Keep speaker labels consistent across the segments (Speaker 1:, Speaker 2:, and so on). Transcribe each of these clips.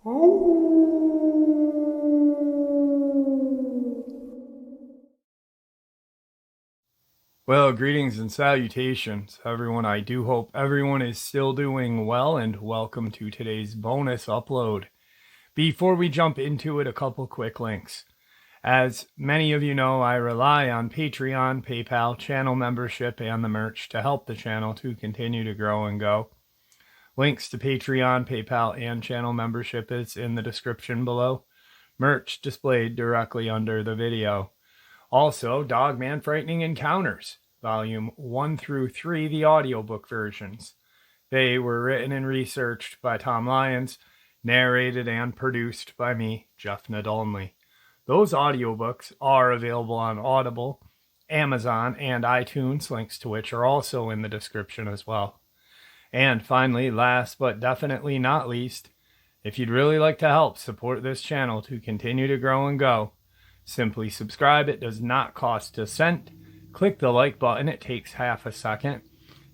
Speaker 1: Well, greetings and salutations, everyone. I do hope everyone is still doing well, and welcome to today's bonus upload. Before we jump into it, a couple quick links. As many of you know, I rely on Patreon, PayPal, channel membership, and the merch to help the channel to continue to grow and go. Links to Patreon, PayPal, and channel membership is in the description below. Merch displayed directly under the video. Also, Dogman Frightening Encounters, Volume 1 through 3, the audiobook versions. They were written and researched by Tom Lyons, narrated and produced by me, Jeff Nadolny. Those audiobooks are available on Audible, Amazon, and iTunes, links to which are also in the description as well. And finally, last but definitely not least, if you'd really like to help support this channel to continue to grow and go, simply subscribe. It does not cost a cent. Click the like button. It takes half a second.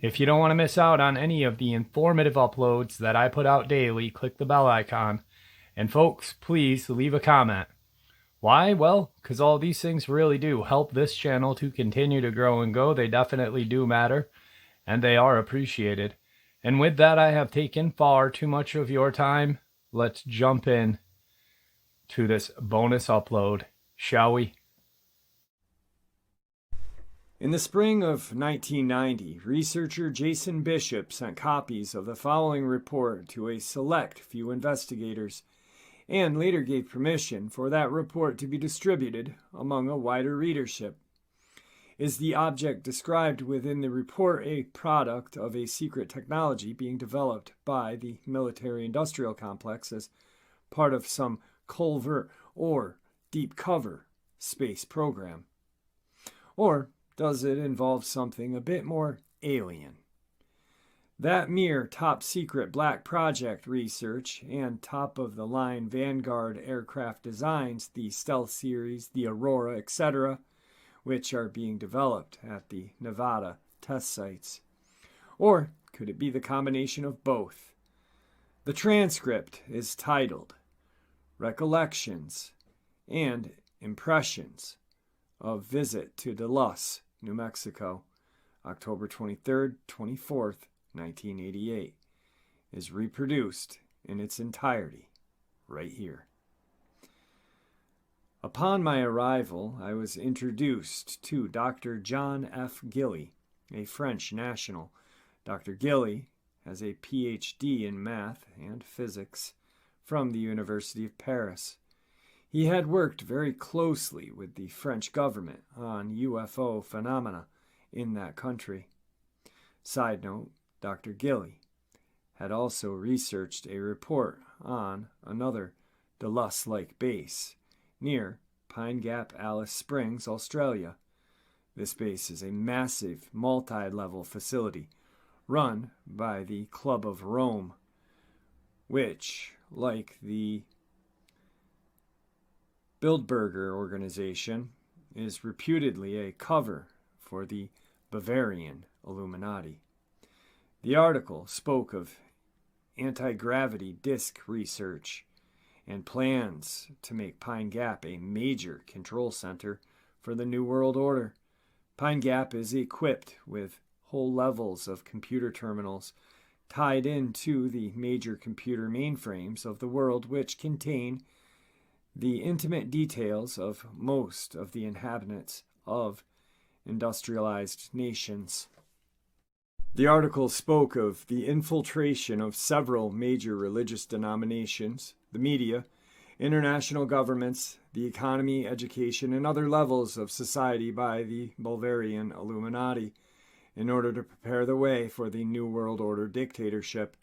Speaker 1: If you don't want to miss out on any of the informative uploads that I put out daily, click the bell icon. And folks, please leave a comment. Why? Well, because all these things really do help this channel to continue to grow and go. They definitely do matter, and they are appreciated. And with that, I have taken far too much of your time. Let's jump in to this bonus upload, shall we? In the spring of 1990, researcher Jason Bishop sent copies of the following report to a select few investigators, and later gave permission for that report to be distributed among a wider readership. Is the object described within the report a product of a secret technology being developed by the military-industrial complex as part of some covert or deep cover space program? Or does it involve something a bit more alien? That mere top-secret black project research and top-of-the-line Vanguard aircraft designs, the Stealth series, the Aurora, etc., which are being developed at the Nevada test sites? Or could it be the combination of both? The transcript is titled Recollections and Impressions of Visit to Dulce, New Mexico, October 23rd, 24th, 1988, is reproduced in its entirety right here. Upon my arrival, I was introduced to Dr. John F. Gilly, a French national. Dr. Gilly has a Ph.D. in math and physics from the University of Paris. He had worked very closely with the French government on UFO phenomena in that country. Side note, Dr. Gilly had also researched a report on another Dulce-like base near Pine Gap, Alice Springs, Australia. This base is a massive multi-level facility run by the Club of Rome, which, like the Bilderberger organization, is reputedly a cover for the Bavarian Illuminati. The article spoke of anti-gravity disk research and plans to make Pine Gap a major control center for the New World Order. Pine Gap is equipped with whole levels of computer terminals tied into the major computer mainframes of the world, which contain the intimate details of most of the inhabitants of industrialized nations. The article spoke of the infiltration of several major religious denominations, the media, international governments, the economy, education, and other levels of society by the Bavarian Illuminati in order to prepare the way for the New World Order dictatorship.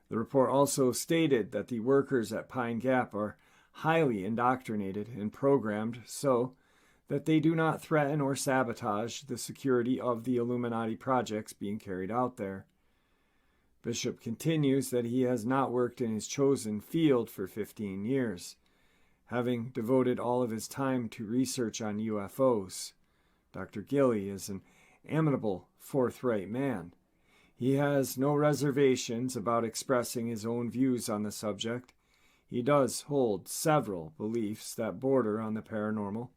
Speaker 1: The report also stated that the workers at Pine Gap are highly indoctrinated and programmed so that they do not threaten or sabotage the security of the Illuminati projects being carried out there. Bishop continues that he has not worked in his chosen field for 15 years, having devoted all of his time to research on UFOs. Dr. Gilly is an amiable, forthright man. He has no reservations about expressing his own views on the subject.
Speaker 2: he does hold several beliefs that border on the paranormal.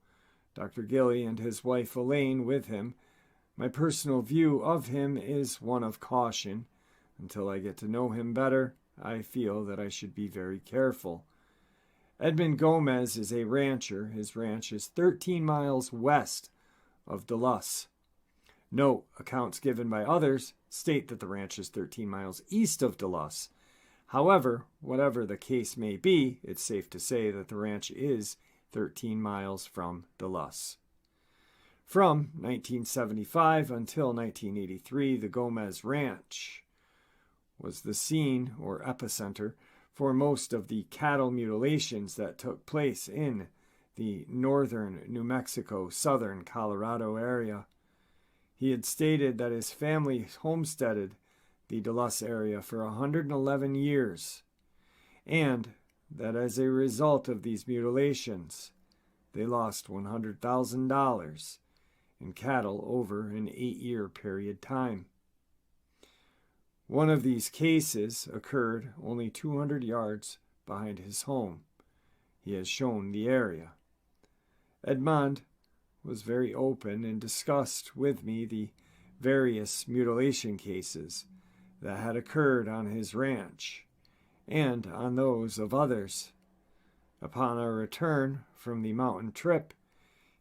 Speaker 2: Dr. Gilly and his wife Elaine with him. My personal view of him is one of caution. Until I get to know him better, I feel that I should be very careful. Edmund Gomez is a rancher. His ranch is 13 miles west of Dulce. Note, accounts given by others state that the ranch is 13 miles east of Dulce. However, whatever the case may be, it's safe to say that the ranch is 13 miles from Dulce. From 1975 until 1983, the Gomez Ranch was the scene or epicenter for most of the cattle mutilations that took place in the northern New Mexico, southern Colorado area. He had stated that his family homesteaded the Dulce area for 111 years, and that as a result of these mutilations, they lost $100,000 in cattle over an 8-year period time. One of these cases occurred only 200 yards behind his home. He has shown the area. Edmond was very open and discussed with me the various mutilation cases that had occurred on his ranch and on those of others. Upon our return from the mountain trip,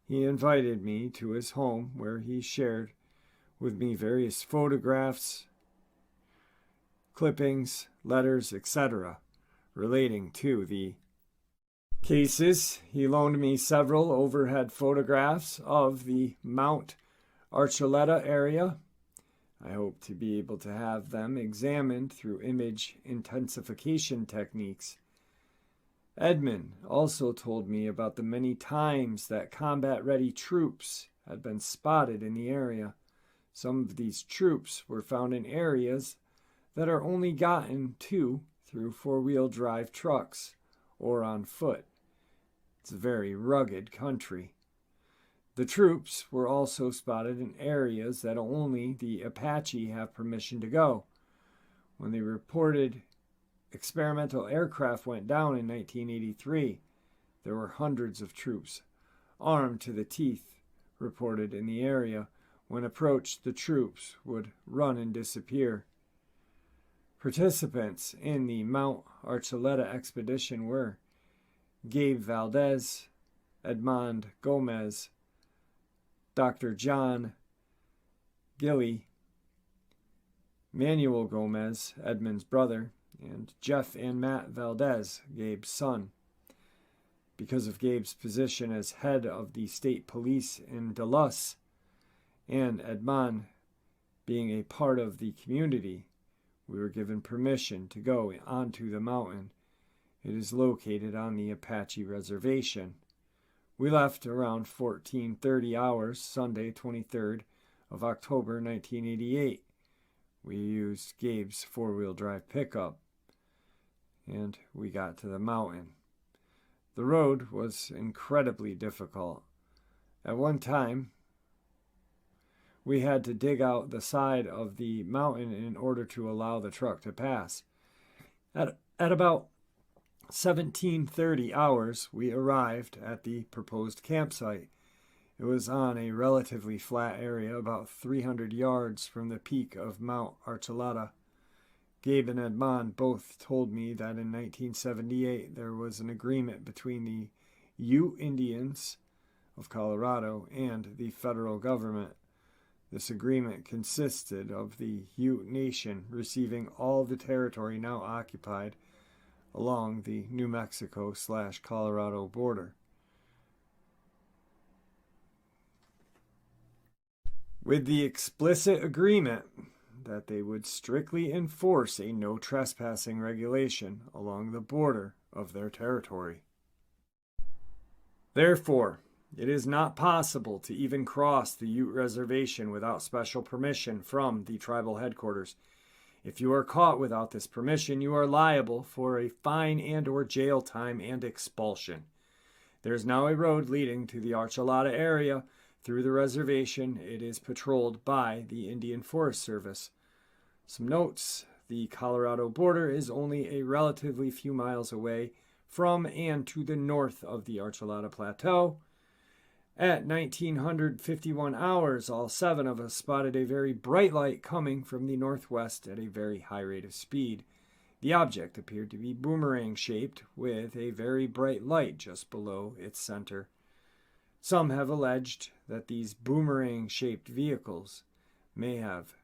Speaker 2: he invited me to his home where he shared with me various photographs, clippings, letters, etc. relating to the cases. He loaned me several overhead photographs of the Mount Archuleta area. I hope to be able to have them examined through image intensification techniques. Edmund also told me about the many times that combat-ready troops had been spotted in the area. Some of these troops were found in areas that are only gotten to through four-wheel drive trucks or on foot. It's a very rugged country. The troops were also spotted in areas that only the Apache have permission to go. When the reported experimental aircraft went down in 1983, there were hundreds of troops, armed to the teeth, reported in the area. When approached, the troops would run and disappear. Participants in the Mount Archuleta expedition were Gabe Valdez, Edmond Gomez, Dr. John Gilly, Manuel Gomez, Edmund's brother, and Jeff and Matt Valdez, Gabe's son. Because of Gabe's position as head of the state police in Dulce, and Edmond being a part of the community, we were given permission to go onto the mountain. It is located on the Apache reservation. We left around 14:30 hours, Sunday, 23rd of October, 1988. We used Gabe's four-wheel drive pickup, and we got to the mountain. The road was incredibly difficult. At one time, we had to dig out the side of the mountain in order to allow the truck to pass. At about 17:30 hours, we arrived at the proposed campsite. It was on a relatively flat area, about 300 yards from the peak of Mount Archuleta. Gabe and Edmond both told me that in 1978 there was an agreement between the Ute Indians of Colorado and the federal government. This agreement consisted of the Ute Nation receiving all the territory now occupied along the New Mexico/Colorado border. With the explicit agreement that they would strictly enforce a no trespassing regulation along the border of their territory. Therefore, it is not possible to even cross the Ute Reservation without special permission from the tribal headquarters. If you are caught without this permission, you are liable for a fine and/or jail time and expulsion. There is now a road leading to the Archuleta area through the reservation. It is patrolled by the Indian Forest Service. Some notes: the Colorado border is only a relatively few miles away from and to the north of the Archuleta Plateau. At 1951 hours, all 7 of us spotted a very bright light coming from the northwest at a very high rate of speed. The object appeared to be boomerang-shaped with a very bright light just below its center. Some have alleged that these boomerang-shaped vehicles may have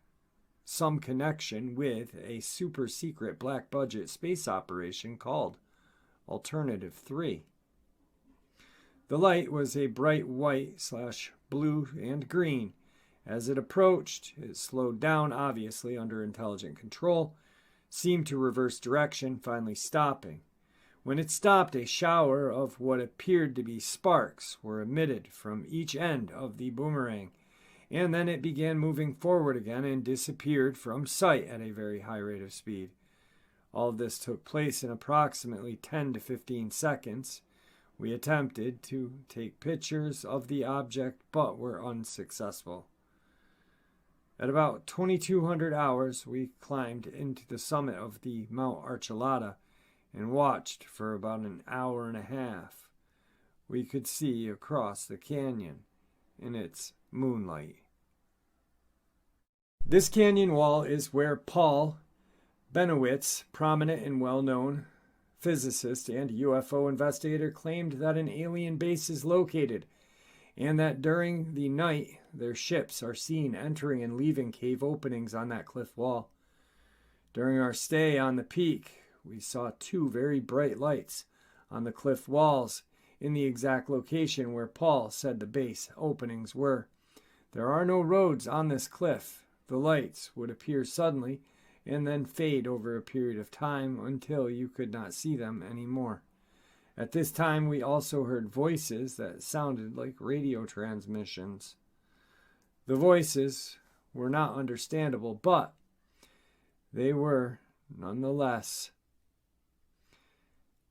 Speaker 2: some connection with a super-secret black-budget space operation called Alternative 3. The light was a bright white/blue and green. As it approached, it slowed down, obviously under intelligent control, seemed to reverse direction, finally stopping. When it stopped, a shower of what appeared to be sparks were emitted from each end of the boomerang, and then it began moving forward again and disappeared from sight at a very high rate of speed. All of this took place in approximately 10 to 15 seconds. We attempted to take pictures of the object, but were unsuccessful. At about 2200 hours, we climbed into the summit of the Mount Archuleta and watched for about an hour and a half. We could see across the canyon in its moonlight. This canyon wall is where Paul Bennewitz, prominent and well-known physicist and UFO investigator, claimed that an alien base is located, and that during the night their ships are seen entering and leaving cave openings on that cliff wall. During our stay on the peak, we saw 2 very bright lights on the cliff walls in the exact location where Paul said the base openings were. There are no roads on this cliff. The lights would appear suddenly and then fade over a period of time until you could not see them anymore. At this time, we also heard voices that sounded like radio transmissions. The voices were not understandable, but they were nonetheless.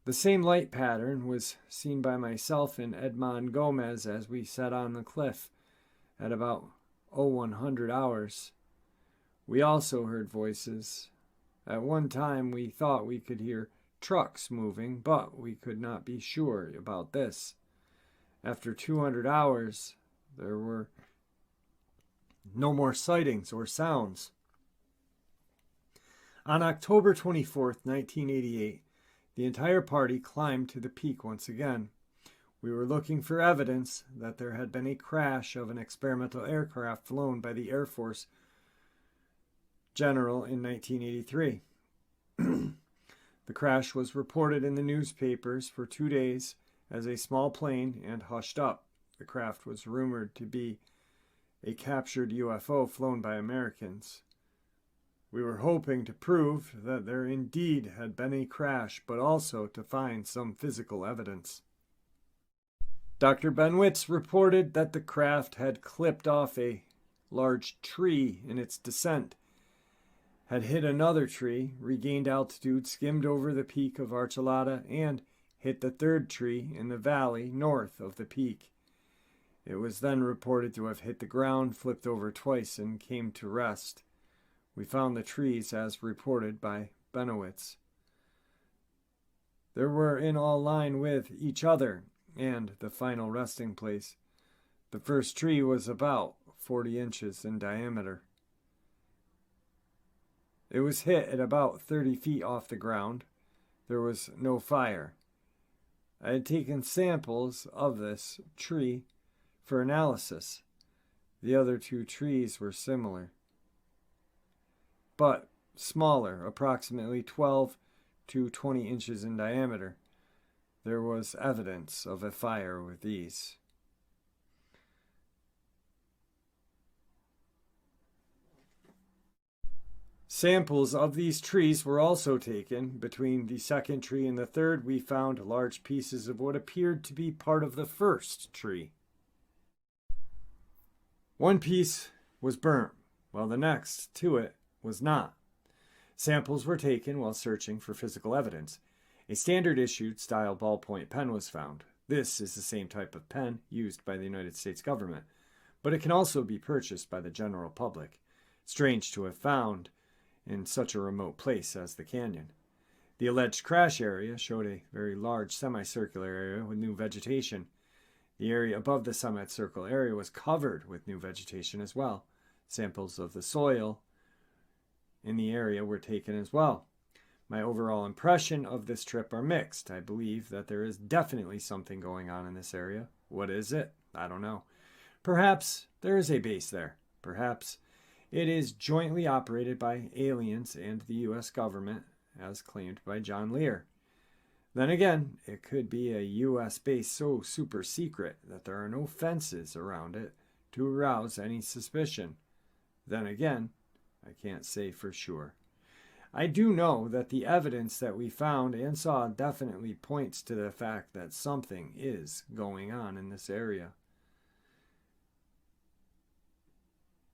Speaker 2: The same light pattern was seen by myself and Edmond Gomez as we sat on the cliff at about 0100 hours. We also heard voices. At one time, we thought we could hear trucks moving, but we could not be sure about this. After 200 hours, there were no more sightings or sounds. On October 24th, 1988, the entire party climbed to the peak once again. We were looking for evidence that there had been a crash of an experimental aircraft flown by the Air Force General in 1983. The crash was reported in the newspapers for 2 days as a small plane and hushed up. The craft was rumored to be a captured UFO flown by Americans. We were hoping to prove that there indeed had been a crash, but also to find some physical evidence. Dr. Bennewitz reported that the craft had clipped off a large tree in its descent, had hit another tree, regained altitude, skimmed over the peak of Archuleta, and hit the 3rd tree in the valley north of the peak. It was then reported to have hit the ground, flipped over twice, and came to rest. We found the trees as reported by Bennewitz. They were in all line with each other and the final resting place. The first tree was about 40 inches in diameter. It was hit at about 30 feet off the ground. There was no fire. I had taken samples of this tree for analysis. The other 2 trees were similar, but smaller, approximately 12 to 20 inches in diameter. There was evidence of a fire with these. Samples of these trees were also taken. Between the 2nd tree and the 3rd, we found large pieces of what appeared to be part of the 1st tree. One piece was burnt, while the next to it was not. Samples were taken while searching for physical evidence. A standard issued style ballpoint pen was found. This is the same type of pen used by the United States government, but it can also be purchased by the general public. Strange to have found in such a remote place as the canyon. The alleged crash area showed a very large semicircular area with new vegetation. The area above the semicircle area was covered with new vegetation as well. Samples of the soil in the area were taken as well. My overall impression of this trip are mixed. I believe that there is definitely something going on in this area. What is it? I don't know. Perhaps there is a base there. Perhaps it is jointly operated by aliens and the U.S. government, as claimed by John Lear. Then again, it could be a U.S. base so super secret that there are no fences around it to arouse any suspicion. Then again, I can't say for sure. I do know that the evidence that we found and saw definitely points to the fact that something is going on in this area.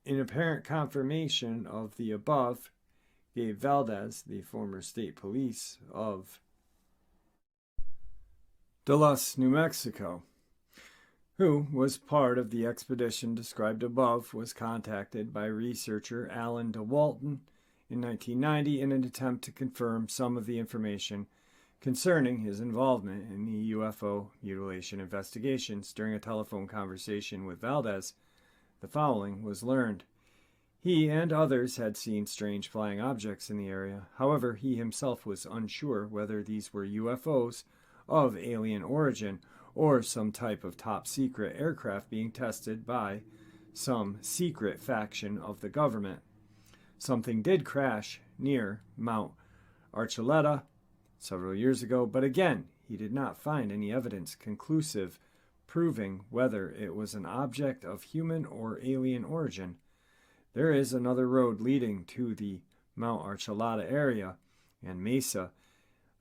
Speaker 2: In apparent confirmation of the above, Gov'T, the former state police of Dulce, New Mexico, who was part of the expedition described above, was contacted by researcher Alan DeWalton in 1990 in an attempt to confirm some of the information concerning his involvement in the UFO mutilation investigations. During a telephone conversation with Valdez, the following was learned. He and others had seen strange flying objects in the area. However, he himself was unsure whether these were UFOs of alien origin or some type of top-secret aircraft being tested by some secret faction of the government. Something did crash near Mount Archuleta several years ago, but again, he did not find any evidence conclusive proving whether it was an object of human or alien origin. There is another road leading to the Mount Archuleta area and Mesa,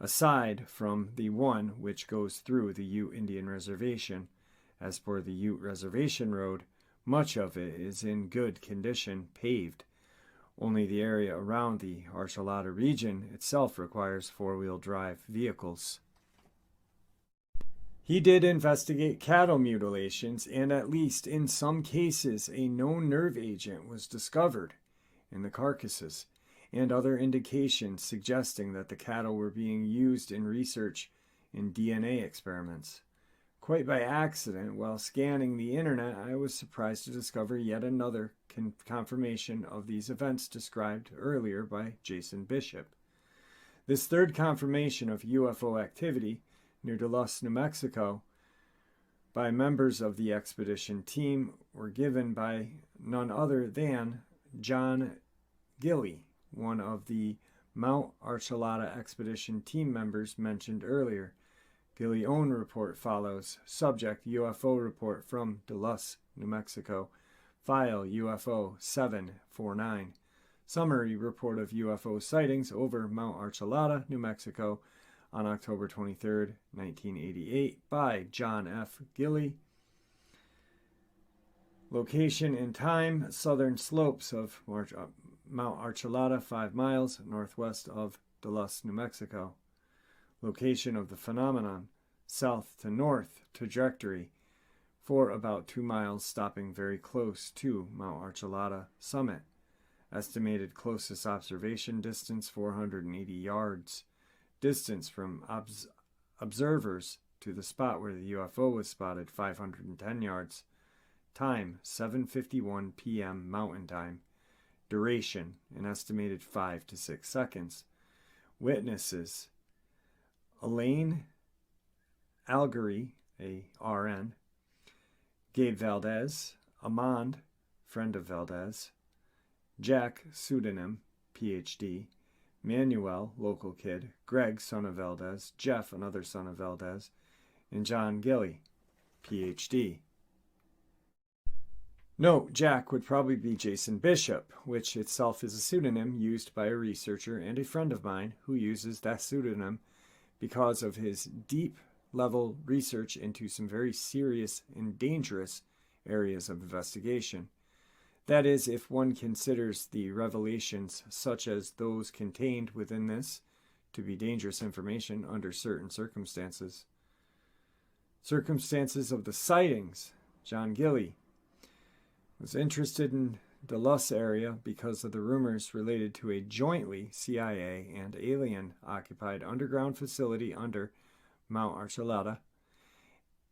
Speaker 2: aside from the one which goes through the Ute Indian Reservation. As for the Ute Reservation Road, much of it is in good condition, paved. Only the area around the Archuleta region itself requires four-wheel drive vehicles. He did investigate cattle mutilations, and at least in some cases a known nerve agent was discovered in the carcasses, and other indications suggesting that the cattle were being used in research in DNA experiments. Quite by accident, while scanning the internet, I was surprised to discover yet another confirmation of these events described earlier by Jason Bishop. This third confirmation of UFO activity near Dulce, New Mexico, by members of the expedition team were given by none other than John Gilley, one of the Mount Archuleta expedition team members mentioned earlier. Gilley's own report follows. Subject: UFO report from Dulce, New Mexico. File UFO 749. Summary report of UFO sightings over Mount Archuleta, New Mexico, on October 23, 1988, by John F. Gilley. Location and time: southern slopes of Mount Archuleta, 5 miles northwest of Dulce, New Mexico. Location of the phenomenon: south to north trajectory for about 2 miles, stopping very close to Mount Archuleta summit. Estimated closest observation distance: 480 yards. Distance from observers to the spot where the UFO was spotted: 510 yards. Time: 7:51 p.m. Mountain Time. Duration: an estimated 5 to 6 seconds. Witnesses: Elaine Algery, a RN, Gov'T, Amand, friend of Valdez, Jack, pseudonym, PhD, Manuel, local kid, Greg, son of Valdez, Jeff, another son of Valdez, and John Gilley, PhD. Note: Jack would probably be Jason Bishop, which itself is a pseudonym used by a researcher and a friend of mine who uses that pseudonym because of his deep-level research into some very serious and dangerous areas of investigation. That is, if one considers the revelations such as those contained within this to be dangerous information under certain circumstances. Circumstances of the sightings: John Gilley was interested in Dulce area because of the rumors related to a jointly CIA and alien-occupied underground facility under Mount Archuleta,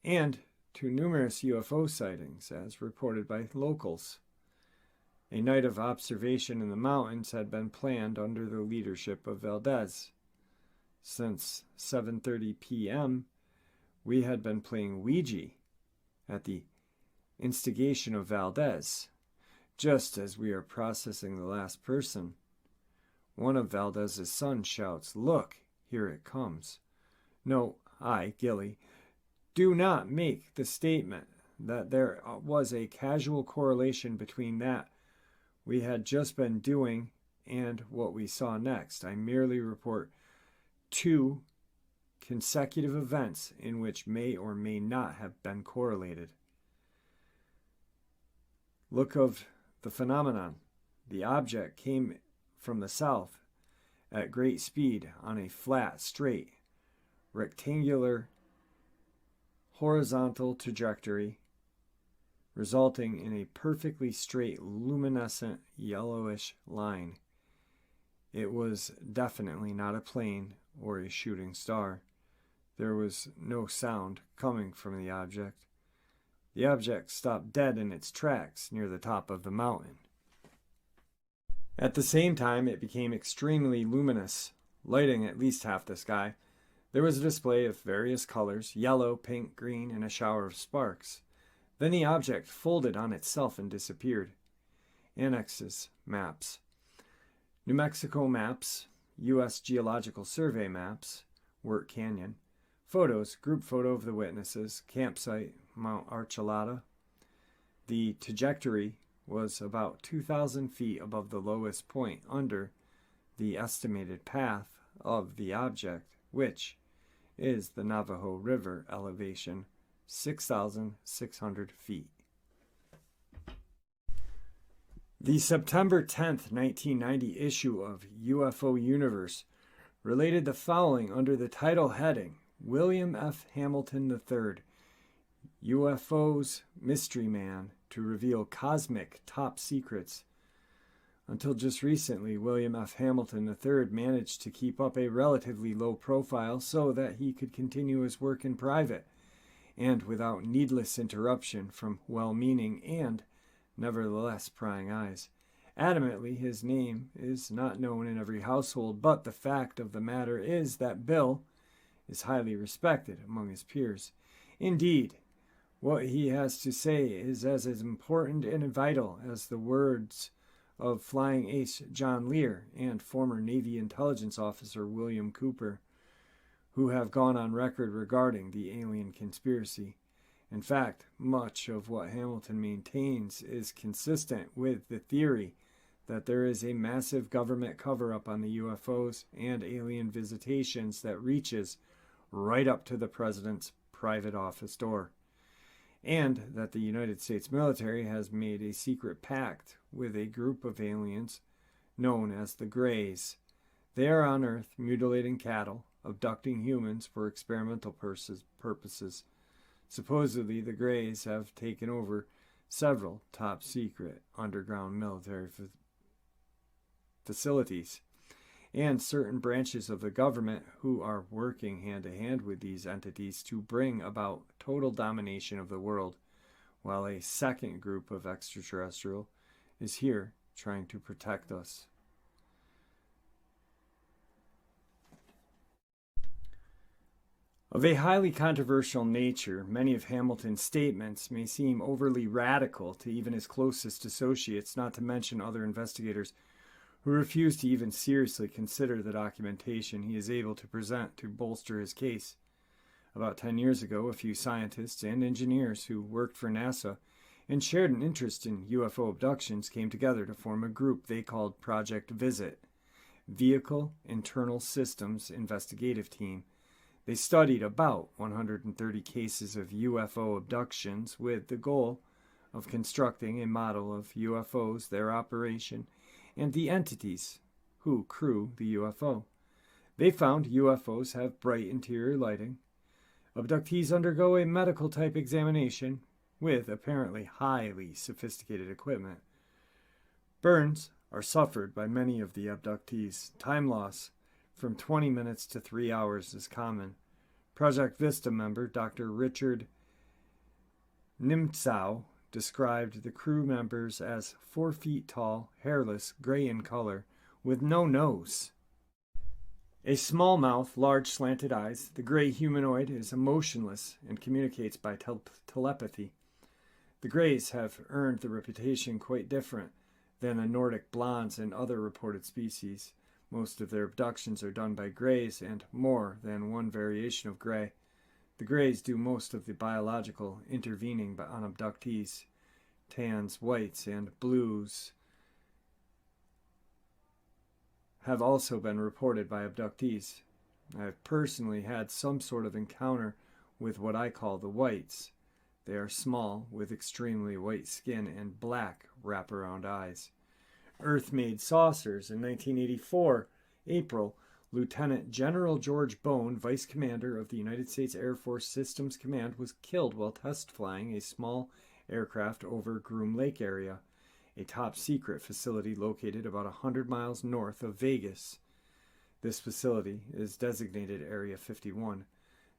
Speaker 2: and to numerous UFO sightings as reported by locals. A night of observation in the mountains had been planned under the leadership of Valdez. Since 7:30 p.m., we had been playing Ouija at the instigation of Valdez. Just as we are processing the last person, one of Valdez's sons shouts, "Look, here it comes." No, I, Gilly, do not make the statement that there was a causal correlation between that we had just been doing and what we saw next. I merely report two consecutive events in which may or may not have been correlated. Look of the phenomenon. The object came from the south at great speed on a flat, straight, rectangular, horizontal trajectory, resulting in a perfectly straight, luminescent, yellowish line. It was definitely not a plane or a shooting star. There was no sound coming from the object. The object stopped dead in its tracks near the top of the mountain. At the same time, it became extremely luminous, lighting at least half the sky. There was a display of various colors, yellow, pink, green, and a shower of sparks. Then the object folded on itself and disappeared. Annexes, maps. New Mexico maps, U.S. Geological Survey maps, Wirt Canyon. Photos, group photo of the witnesses, campsite, Mount Archuleta. The trajectory was about 2,000 feet above the lowest point under the estimated path of the object, which is the Navajo River elevation, 6,600 feet. The September 10th, 1990 issue of UFO Universe related the following under the title heading, William F. Hamilton III, UFO's Mystery Man to Reveal Cosmic Top Secrets. Until just recently, William F. Hamilton III managed to keep up a relatively low profile so that he could continue his work in private and without needless interruption from well-meaning and nevertheless prying eyes. Adamantly, his name is not known in every household, but the fact of the matter is that Bill is highly respected among his peers. Indeed, what he has to say is as important and vital as the words of flying ace John Lear and former Navy intelligence officer William Cooper, who have gone on record regarding the alien conspiracy. In fact, much of what Hamilton maintains is consistent with the theory that there is a massive government cover-up on the UFOs and alien visitations that reaches right up to the president's private office door, and that the United States military has made a secret pact with a group of aliens known as the Greys. They are on Earth mutilating cattle, abducting humans for experimental purposes. Supposedly, the Greys have taken over several top-secret underground military facilities and certain branches of the government who are working hand-to-hand with these entities to bring about total domination of the world, while a second group of extraterrestrial is here trying to protect us. Of a highly controversial nature, many of Hamilton's statements may seem overly radical to even his closest associates, not to mention other investigators who refuse to even seriously consider the documentation he is able to present to bolster his case. About 10 years ago, a few scientists and engineers who worked for NASA and shared an interest in UFO abductions came together to form a group they called Project Visit, Vehicle Internal Systems Investigative Team. They studied about 130 cases of UFO abductions with the goal of constructing a model of UFOs, their operation, and the entities who crew the UFO. They found UFOs have bright interior lighting. Abductees undergo a medical-type examination with apparently highly sophisticated equipment. Burns are suffered by many of the abductees. Time loss from 20 minutes to 3 hours is common. Project Vista member Dr. Richard Nimtzow described the crew members as 4 feet tall, hairless, gray in color, with no nose. A small mouth, large slanted eyes, the gray humanoid is emotionless and communicates by telepathy. The Greys have earned the reputation quite different than the Nordic blondes and other reported species. Most of their abductions are done by Greys and more than one variation of Grey. The Greys do most of the biological intervening on abductees. Tans, whites, and blues have also been reported by abductees. I have personally had some sort of encounter with what I call the whites. They are small, with extremely white skin and black wraparound eyes. Earth-made saucers. In 1984, April, Lieutenant General George Bone, Vice Commander of the United States Air Force Systems Command, was killed while test flying a small aircraft over Groom Lake area, a top-secret facility located about 100 miles north of Vegas. This facility is designated Area 51.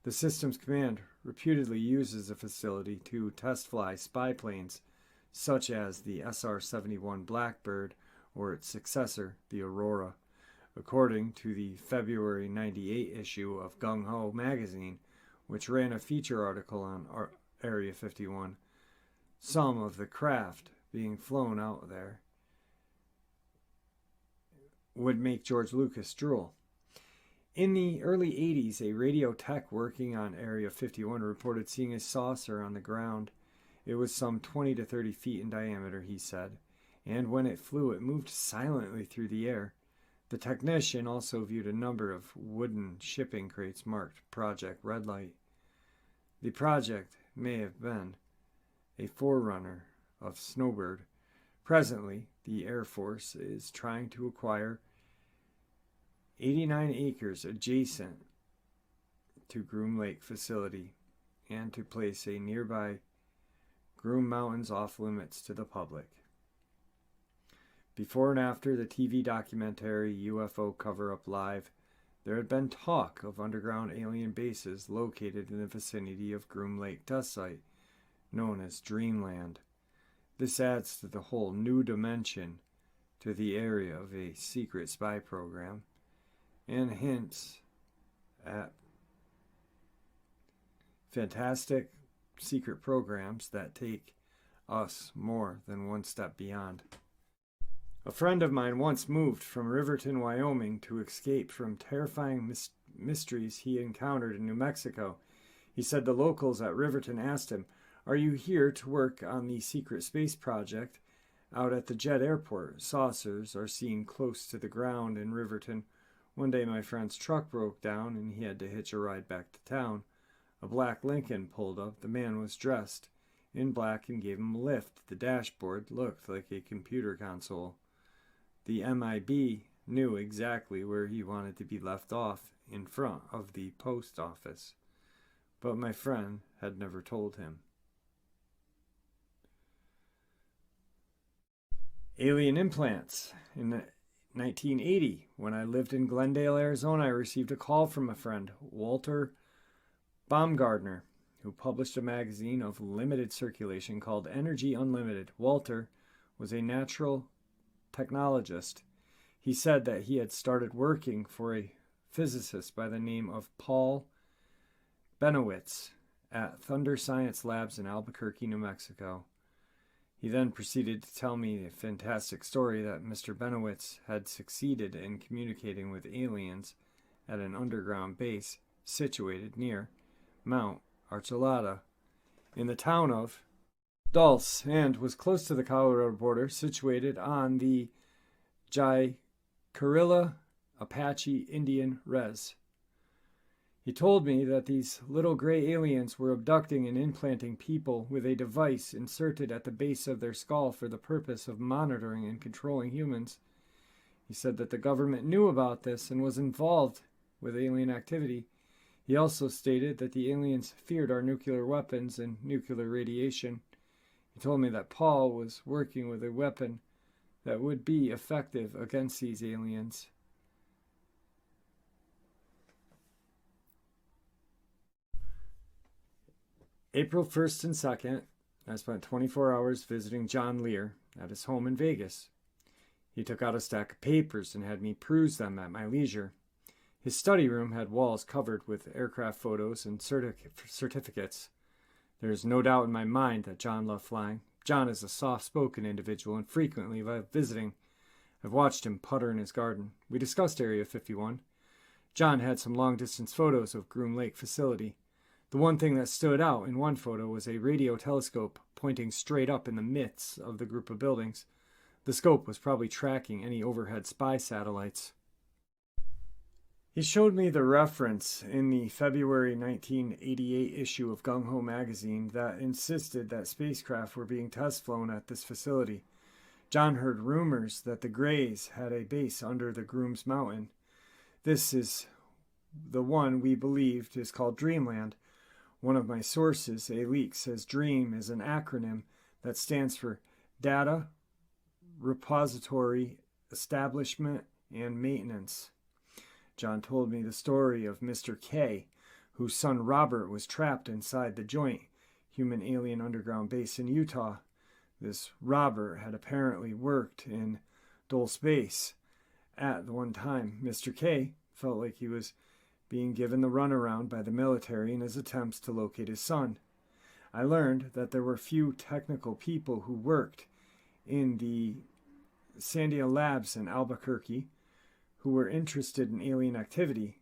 Speaker 2: The Systems Command reputedly uses the facility to test fly spy planes, such as the SR-71 Blackbird or its successor, the Aurora. According to the February '98 issue of Gung Ho magazine, which ran a feature article on Area 51, some of the craft being flown out there would make George Lucas drool. In the early 80s, a radio tech working on Area 51 reported seeing a saucer on the ground. It was some 20 to 30 feet in diameter, he said, and when it flew, it moved silently through the air. The technician also viewed a number of wooden shipping crates marked Project Red Light. The project may have been a forerunner of Snowbird. Presently, the Air Force is trying to acquire 89 acres adjacent to Groom Lake facility and to place a nearby Groom Mountains off limits to the public. Before and after the TV documentary UFO Cover-Up Live, there had been talk of underground alien bases located in the vicinity of Groom Lake test site, known as Dreamland. This adds to the whole new dimension to the area of a secret spy program and hints at fantastic secret programs that take us more than one step beyond. A friend of mine once moved from Riverton, Wyoming to escape from terrifying mysteries he encountered in New Mexico. He said the locals at Riverton asked him, "Are you here to work on the secret space project out at the jet airport? Saucers are seen close to the ground in Riverton. One day my friend's truck broke down and he had to hitch a ride back to town. A black Lincoln pulled up. The man was dressed in black and gave him a lift. The dashboard looked like a computer console. The MIB knew exactly where he wanted to be left off, in front of the post office. But my friend had never told him." Alien implants. In 1980, when I lived in Glendale, Arizona, I received a call from a friend, Walter Baumgardner, who published a magazine of limited circulation called Energy Unlimited. Walter was a natural technologist. He said that he had started working for a physicist by the name of Paul Benowitz at Thunder Science Labs in Albuquerque, New Mexico. He then proceeded to tell me a fantastic story that Mr. Benowitz had succeeded in communicating with aliens at an underground base situated near Mount Archuleta in the town of Dulce, and was close to the Colorado border, situated on the Jicarilla Apache Indian Res. He told me that these little gray aliens were abducting and implanting people with a device inserted at the base of their skull for the purpose of monitoring and controlling humans. He said that the government knew about this and was involved with alien activity. He also stated that the aliens feared our nuclear weapons and nuclear radiation. He told me that Paul was working with a weapon that would be effective against these aliens. April 1st and 2nd, I spent 24 hours visiting John Lear at his home in Vegas. He took out a stack of papers and had me peruse them at my leisure. His study room had walls covered with aircraft photos and certificates. There is no doubt in my mind that John loved flying. John is a soft-spoken individual and frequently while visiting. I've watched him putter in his garden. We discussed Area 51. John had some long-distance photos of Groom Lake facility. The one thing that stood out in one photo was a radio telescope pointing straight up in the midst of the group of buildings. The scope was probably tracking any overhead spy satellites. He showed me the reference in the February 1988 issue of Gung Ho magazine that insisted that spacecraft were being test flown at this facility. John heard rumors that the Greys had a base under the Grooms Mountain. This is the one we believed is called Dreamland. One of my sources, a leak, says DREAM is an acronym that stands for Data, Repository, Establishment, and Maintenance. John told me the story of Mr. K, whose son Robert was trapped inside the Joint Human-Alien Underground Base in Utah. This Robert had apparently worked in Dulce base. At one time, Mr. K felt like he was being given the runaround by the military in his attempts to locate his son. I learned that there were few technical people who worked in the Sandia Labs in Albuquerque who were interested in alien activity.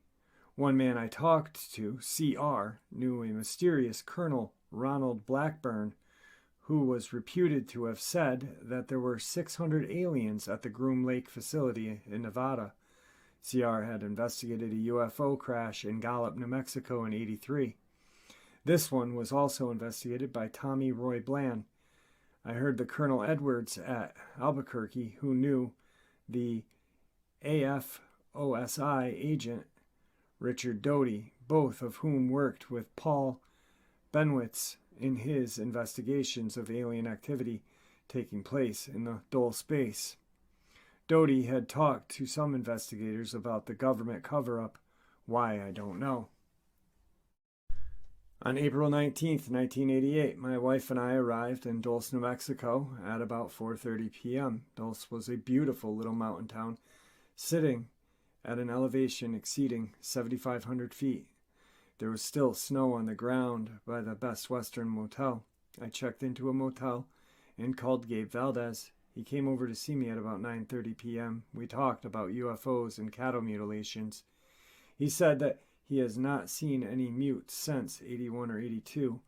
Speaker 2: One man I talked to, CR, knew a mysterious Colonel Ronald Blackburn, who was reputed to have said that there were 600 aliens at the Groom Lake facility in Nevada. CR had investigated a UFO crash in Gallup, New Mexico in '83. This one was also investigated by Tommy Roy Bland. I heard the Colonel Edwards at Albuquerque, who knew the AFOSI agent Richard Doty, both of whom worked with Paul Benwitz in his investigations of alien activity taking place in the Dulce base. Doty had talked to some investigators about the government cover-up. Why, I don't know. On April 19th, 1988, my wife and I arrived in Dulce, New Mexico at about 4:30 p.m. Dulce was a beautiful little mountain town sitting at an elevation exceeding 7,500 feet. There was still snow on the ground by the Best Western Motel. I checked into a motel and called Gabe Valdez. He came over to see me at about 9:30 p.m. We talked about UFOs and cattle mutilations. He said that he has not seen any mutes since 81 or 82.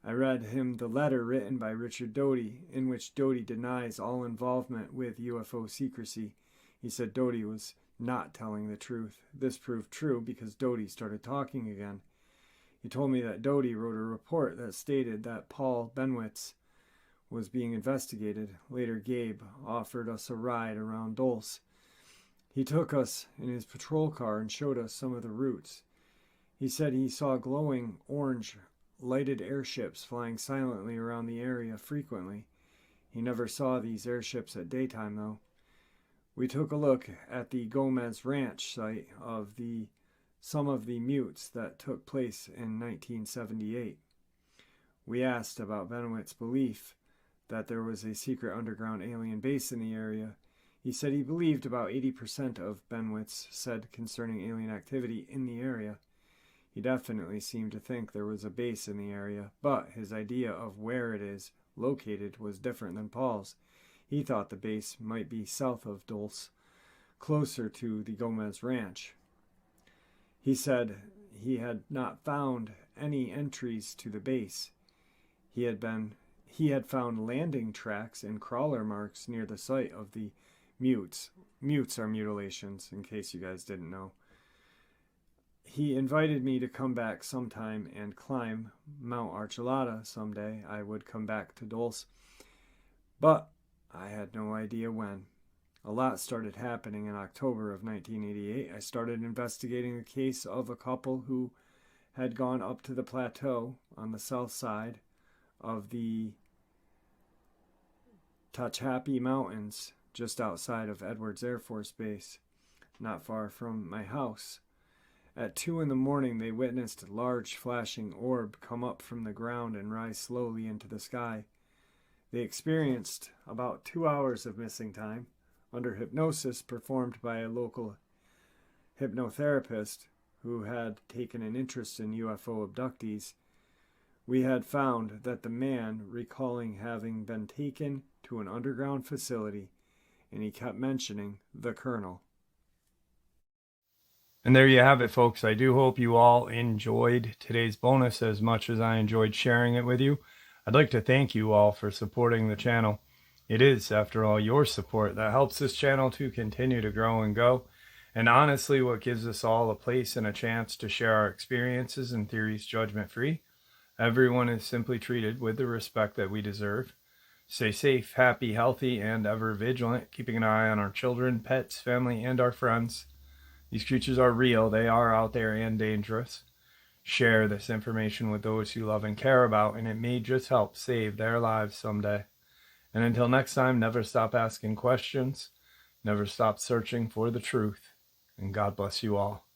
Speaker 2: I read him the letter written by Richard Doty, in which Doty denies all involvement with UFO secrecy. He said Doty was not telling the truth. This proved true because Doty started talking again. He told me that Doty wrote a report that stated that Paul Benwitz was being investigated. Later, Gabe offered us a ride around Dulce. He took us in his patrol car and showed us some of the routes. He said he saw glowing orange lighted airships flying silently around the area frequently. He never saw these airships at daytime, though. We took a look at the Gomez Ranch site of some of the mutes that took place in 1978. We asked about Benwitz's belief that there was a secret underground alien base in the area. He said he believed about 80% of Benwitz said concerning alien activity in the area. He definitely seemed to think there was a base in the area, but his idea of where it is located was different than Paul's. He thought the base might be south of Dulce, closer to the Gomez Ranch. He said he had not found any entries to the base. He had found landing tracks and crawler marks near the site of the mutes. Mutes are mutilations, in case you guys didn't know. He invited me to come back sometime and climb Mount Archuleta someday. I would come back to Dulce, but I had no idea when. A lot started happening in October of 1988. I started investigating the case of a couple who had gone up to the plateau on the south side of the Tehachapi Mountains. just outside of Edwards Air Force Base, not far from my house. At 2 in the morning, they witnessed a large flashing orb come up from the ground and rise slowly into the sky. They experienced about 2 hours of missing time under hypnosis performed by a local hypnotherapist who had taken an interest in UFO abductees. We had found that the man recalling having been taken to an underground facility, and he kept mentioning the colonel.
Speaker 1: And there you have it, folks. I do hope you all enjoyed today's bonus as much as I enjoyed sharing it with you. I'd like to thank you all for supporting the channel. It is, after all, your support that helps this channel to continue to grow and go. And honestly, what gives us all a place and a chance to share our experiences and theories judgment-free. Everyone is simply treated with the respect that we deserve. Stay safe, happy, healthy, and ever vigilant, keeping an eye on our children, pets, family, and our friends. These creatures are real. They are out there and dangerous. Share this information with those you love and care about, and it may just help save their lives someday. And until next time, never stop asking questions. Never stop searching for the truth. And God bless you all.